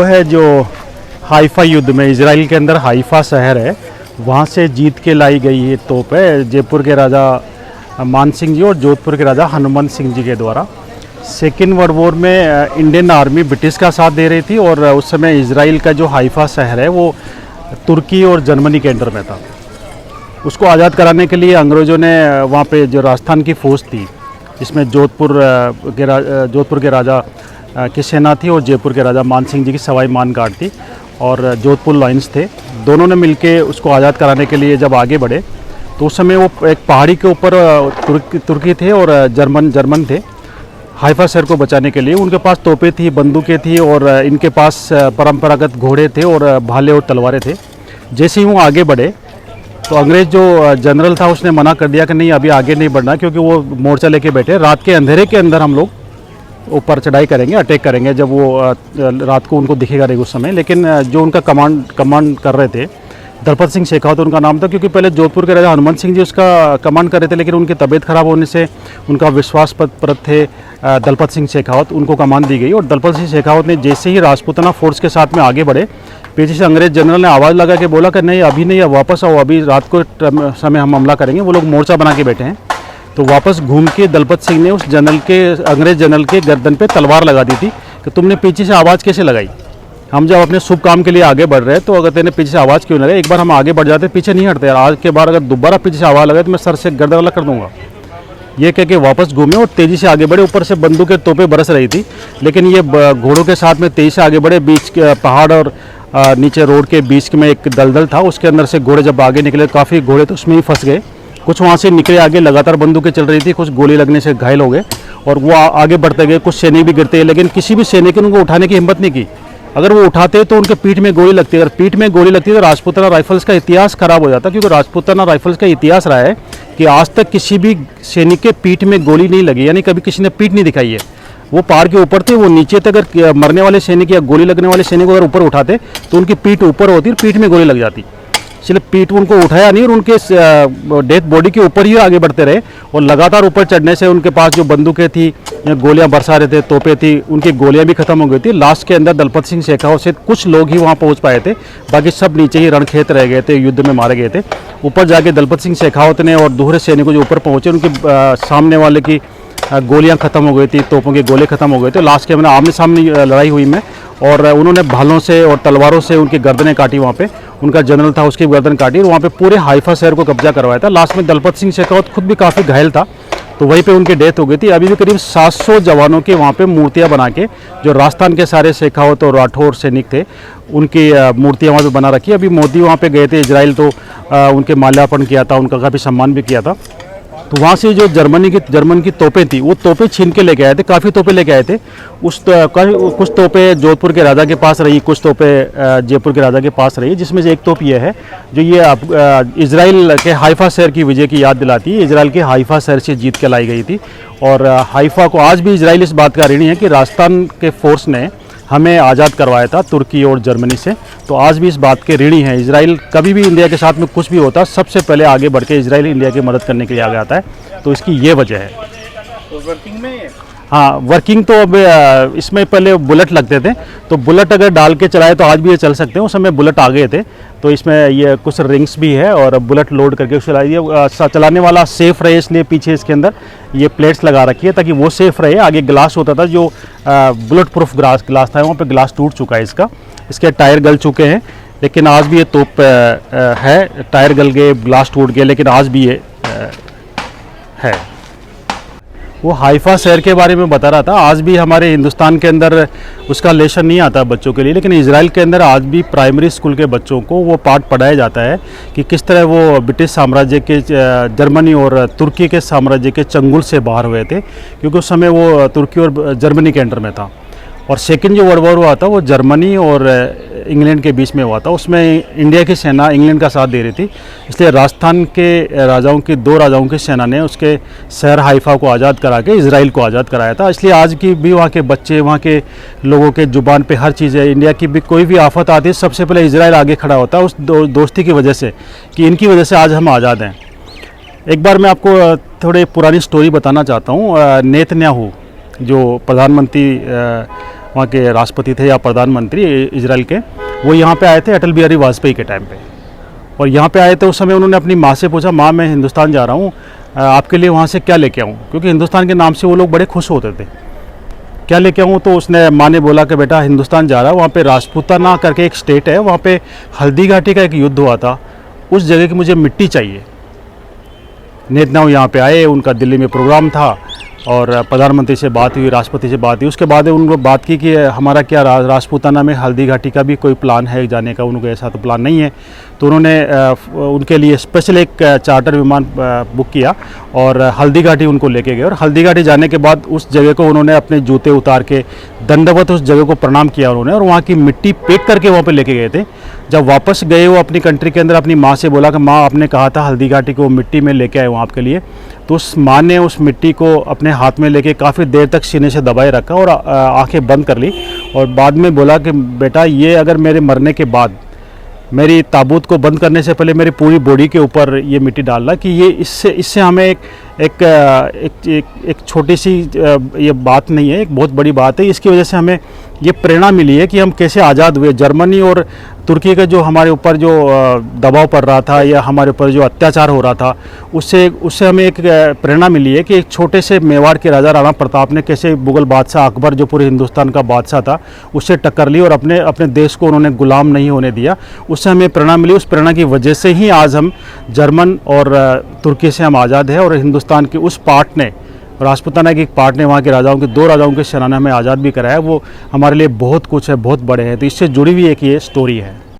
वो है जो हाइफा युद्ध में इजराइल के अंदर हाइफा शहर है, वहाँ से जीत के लाई गई ये तोप है जयपुर के राजा मान सिंह जी और जोधपुर के राजा हनुमंत सिंह जी के द्वारा। सेकेंड वर्ल्ड वॉर में इंडियन आर्मी ब्रिटिश का साथ दे रही थी और उस समय इजराइल का जो हाइफा शहर है वो तुर्की और जर्मनी के अंडर में था। उसको आज़ाद कराने के लिए अंग्रेज़ों ने वहाँ पे जो राजस्थान की फ़ौज थी, जिसमें जोधपुर के राजा की सेना थी और जयपुर के राजा मान सिंह जी की सवाई मान गार्ड थी और जोधपुर लाइन्स थे, दोनों ने मिलके उसको आज़ाद कराने के लिए जब आगे बढ़े तो उस समय वो एक पहाड़ी के ऊपर तुर्की थे और जर्मन थे। हाइफा शहर को बचाने के लिए उनके पास तोपें थी, बंदूकें थी और इनके पास परंपरागत घोड़े थे और भाले और तलवारें थे। जैसे ही वो आगे बढ़े तो अंग्रेज़ जो जनरल था उसने मना कर दिया कि नहीं अभी आगे नहीं बढ़ना, क्योंकि वो मोर्चा लेके बैठे, रात के अंधेरे के अंदर हम लोग ऊपर चढ़ाई करेंगे, अटैक करेंगे जब वो रात को उनको दिखेगा नहीं उस समय। लेकिन जो उनका कमांड कर रहे थे दलपत सिंह शेखावत उनका नाम था, क्योंकि पहले जोधपुर के राजा हनुमंत सिंह जी उसका कमांड कर रहे थे, लेकिन उनकी तबीयत खराब होने से उनका विश्वास परत थे दलपत सिंह शेखावत, उनको कमान दी गई। और दलपत सिंह शेखावत ने जैसे ही राजपूताना फोर्स के साथ में आगे बढ़े, पीछे से अंग्रेज जनरल ने आवाज़ लगा के बोला कि नहीं अभी नहीं, अब वापस आओ, अभी रात को समय हम हमला करेंगे। वो लोग मोर्चा बना के बैठे हैं, तो वापस घूम के दलपत सिंह ने उस अंग्रेज जनरल के गर्दन पे तलवार लगा दी थी कि तुमने पीछे से आवाज़ कैसे लगाई, हम जब अपने शुभ काम के लिए आगे बढ़ रहे हैं तो अगर तेने पीछे से आवाज़ क्यों लगाई, एक बार हम आगे बढ़ जाते पीछे नहीं हटते यार, आज के बाद अगर दोबारा पीछे से आवाज़ लगाए तो मैं सर से गर्दन अलग कर दूंगा। ये कह के वापस घूमे और तेज़ी से आगे बढ़े। ऊपर से बंदूकें तोपें बरस रही थी, लेकिन ये घोड़ों के साथ में तेज़ी से आगे बढ़े। बीच के पहाड़ और नीचे रोड के बीच में एक दलदल था, उसके अंदर से घोड़े जब आगे निकले काफ़ी घोड़े तो उसमें ही फंस गए। कुछ वहाँ से निकले आगे, लगातार बंदूकें चल रही थी, कुछ गोली लगने से घायल हो गए और वो आगे बढ़ते गए। कुछ सैनिक भी गिरते, लेकिन किसी भी सैनिक ने उनको उठाने की हिम्मत नहीं की। अगर वो उठाते तो उनके पीठ में गोली लगती, अगर पीठ में गोली लगती तो राजपूताना राइफल्स का इतिहास खराब हो जाता, क्योंकि राजपूताना राइफल्स का इतिहास रहा है कि आज तक किसी भी सैनिक के पीठ में गोली नहीं लगी, यानी कभी किसी ने पीठ नहीं दिखाई है। वो पहाड़ के ऊपर थे, वो नीचे तक अगर मरने वाले सैनिक या गोली लगने वाले सैनिक को अगर ऊपर उठाते तो उनकी पीठ ऊपर होती और पीठ में गोली लग जाती, इसलिए पीठ उनको उठाया नहीं और उनके डेथ बॉडी के ऊपर ही आगे बढ़ते रहे। और लगातार ऊपर चढ़ने से उनके पास जो बंदूकें थी या गोलियां बरसा रहे थे, तोपें थी, उनकी गोलियां भी खत्म हो गई थी। लास्ट के अंदर दलपत सिंह शेखावत से कुछ लोग ही वहां पहुंच पाए थे, बाकी सब नीचे ही रणखेत रह गए थे, युद्ध में मारे गए थे। ऊपर जाके दलपत सिंह शेखावत ने और दूसरे सैनिकों जो ऊपर पहुंचे उनके सामने वाले की गोलियां खत्म हो गई थी, तोपों के गोले खत्म हो गए थे। लास्ट के मैंने आमने सामने लड़ाई हुई में और उन्होंने भालों से और तलवारों से उनकी गर्दनें काटी, वहाँ पे उनका जनरल था उसकी गर्दन काटी और वहाँ पे पूरे हाइफा शहर को कब्जा करवाया था। लास्ट में दलपत सिंह शेखावत खुद भी काफ़ी घायल था, तो वहीं पे उनकी डेथ हो गई थी। अभी भी करीब 700 जवानों के वहाँ पे मूर्तियाँ बना के, जो राजस्थान के सारे शेखावत और राठौर सैनिक थे उनकी मूर्तियाँ वहाँ पे बना रखी है। अभी मोदी वहाँ पे गए थे इजराइल, तो उनके माल्यार्पण किया था, उनका काफ़ी सम्मान भी किया था। तो वहाँ से जो जर्मन की तोपें थी वो तोपें छीन के लेके आए थे, काफ़ी तोपें लेके आए थे। कुछ तोपें जोधपुर के राजा के पास रही, कुछ तोपें जयपुर के राजा के पास रही, जिसमें से एक तोप ये है जो ये इजराइल के हाइफा शहर की विजय की याद दिलाती है। इजराइल के हाइफा शहर से जीत के लाई गई थी और हाइफा को आज भी इजराइल इस बात का ऋणी है कि राजस्थान के फोर्स ने हमें आज़ाद करवाया था तुर्की और जर्मनी से, तो आज भी इस बात के ऋणी हैं। इजराइल कभी भी इंडिया के साथ में कुछ भी होता सबसे पहले आगे बढ़ के इजराइल इंडिया की मदद करने के लिए आगे आता है, तो इसकी ये वजह है। तो वर्किंग में हाँ, वर्किंग तो अब इसमें पहले बुलेट लगते थे, तो बुलेट अगर डाल के चलाए तो आज भी ये चल सकते हैं। उस समय बुलेट आ गए थे, तो इसमें ये कुछ रिंग्स भी है और बुलेट लोड करके चलाइए। चलाने वाला सेफ़ रहे इसलिए पीछे इसके अंदर ये प्लेट्स लगा रखी है ताकि वो सेफ़ रहे। आगे ग्लास होता था जो बुलेट प्रूफ ग्लास था, वहाँ पर ग्लास टूट चुका है इसका, इसके टायर गल चुके हैं, लेकिन आज भी ये तोप है। टायर गल गए, ग्लास टूट गए, लेकिन आज भी ये है। वो हाइफा शहर के बारे में बता रहा था, आज भी हमारे हिंदुस्तान के अंदर उसका लेसन नहीं आता बच्चों के लिए, लेकिन इजराइल के अंदर आज भी प्राइमरी स्कूल के बच्चों को वो पाठ पढ़ाया जाता है कि किस तरह वो ब्रिटिश साम्राज्य के, जर्मनी और तुर्की के साम्राज्य के चंगुल से बाहर हुए थे, क्योंकि उस समय वो तुर्की और जर्मनी के अंडर में था। और सेकेंड जो वर्ल्ड वॉर हुआ था वो जर्मनी और इंग्लैंड के बीच में हुआ था, उसमें इंडिया की सेना इंग्लैंड का साथ दे रही थी, इसलिए राजस्थान के दो राजाओं की सेना ने उसके शहर हाइफा को आज़ाद करा के इजराइल को आज़ाद कराया था। इसलिए आज की भी वहाँ के बच्चे, वहाँ के लोगों के जुबान पे हर चीज़ है। इंडिया की भी कोई भी आफत आती है सबसे पहले इजराइल आगे खड़ा होता है, उस दोस्ती की वजह से कि इनकी वजह से आज हम आज़ाद हैं। एक बार मैं आपको थोड़ी पुरानी स्टोरी बताना चाहता हूँ। नेतन्याहू जो प्रधानमंत्री वहाँ के राष्ट्रपति थे या प्रधानमंत्री इजराइल के, वो यहाँ पे आए थे अटल बिहारी वाजपेयी के टाइम पे। और यहाँ पे आए थे उस समय उन्होंने अपनी माँ से पूछा, माँ मैं हिंदुस्तान जा रहा हूँ, आपके लिए वहाँ से क्या लेके आऊँ, क्योंकि हिंदुस्तान के नाम से वो लोग बड़े खुश होते थे, क्या लेके आऊँ। तो उसने माँ ने बोला कि बेटा हिंदुस्तान जा रहा है, वहाँ पे राजपूताना करके एक स्टेट है, वहाँ पे हल्दी घाटी का एक युद्ध हुआ था, उस जगह की मुझे मिट्टी चाहिए। नेतन्याहू यहाँ पे आए, उनका दिल्ली में प्रोग्राम था और प्रधानमंत्री से बात हुई, राष्ट्रपति से बात हुई। उसके बाद उनको बात की कि हमारा क्या राजपूताना में हल्दी घाटी का भी कोई प्लान है जाने का, उनको ऐसा तो प्लान नहीं है। तो उन्होंने उनके लिए स्पेशल एक चार्टर विमान बुक किया और हल्दी घाटी उनको लेके गए। और हल्दी घाटी जाने के बाद उस जगह को उन्होंने अपने जूते उतार के दंडवत उस जगह को प्रणाम किया उन्होंने, और वहाँ की मिट्टी पैक करके वहाँ पे लेके गए थे। जब वापस गए वो अपनी कंट्री के अंदर, अपनी माँ से बोला कि माँ आपने कहा था हल्दी घाटी को मिट्टी में लेके आए वहाँ आपके लिए। तो उस माँ ने उस मिट्टी को अपने हाथ में लेके काफ़ी देर तक सीने से दबाए रखा और आंखें बंद कर ली, और बाद में बोला कि बेटा ये अगर मेरे मरने के बाद मेरी ताबूत को बंद करने से पहले मेरी पूरी बॉडी के ऊपर ये मिट्टी डालना, कि ये इससे हमें एक छोटी सी ये बात नहीं है, एक बहुत बड़ी बात है। इसकी वजह से हमें ये प्रेरणा मिली है कि हम कैसे आज़ाद हुए। जर्मनी और तुर्की का जो हमारे ऊपर जो दबाव पड़ रहा था या हमारे ऊपर जो अत्याचार हो रहा था, उससे हमें एक प्रेरणा मिली है कि एक छोटे से मेवाड़ के राजा राणा प्रताप ने कैसे मुगल बादशाह अकबर जो पूरे हिंदुस्तान का बादशाह था उससे टक्कर ली और अपने देश को उन्होंने गुलाम नहीं होने दिया। उससे हमें प्रेरणा मिली, उस प्रेरणा की वजह से ही आज हम जर्मन और तुर्की से हम आज़ाद हैं। और हिंदुस्तान के उस पार्ट ने, राजपूताना के एक पार्ट ने वहाँ के राजाओं के 2 राजाओं के सेना ने हमें आज़ाद भी कराया, वो हमारे लिए बहुत कुछ है, बहुत बड़े हैं। तो इससे जुड़ी हुई एक ये स्टोरी है।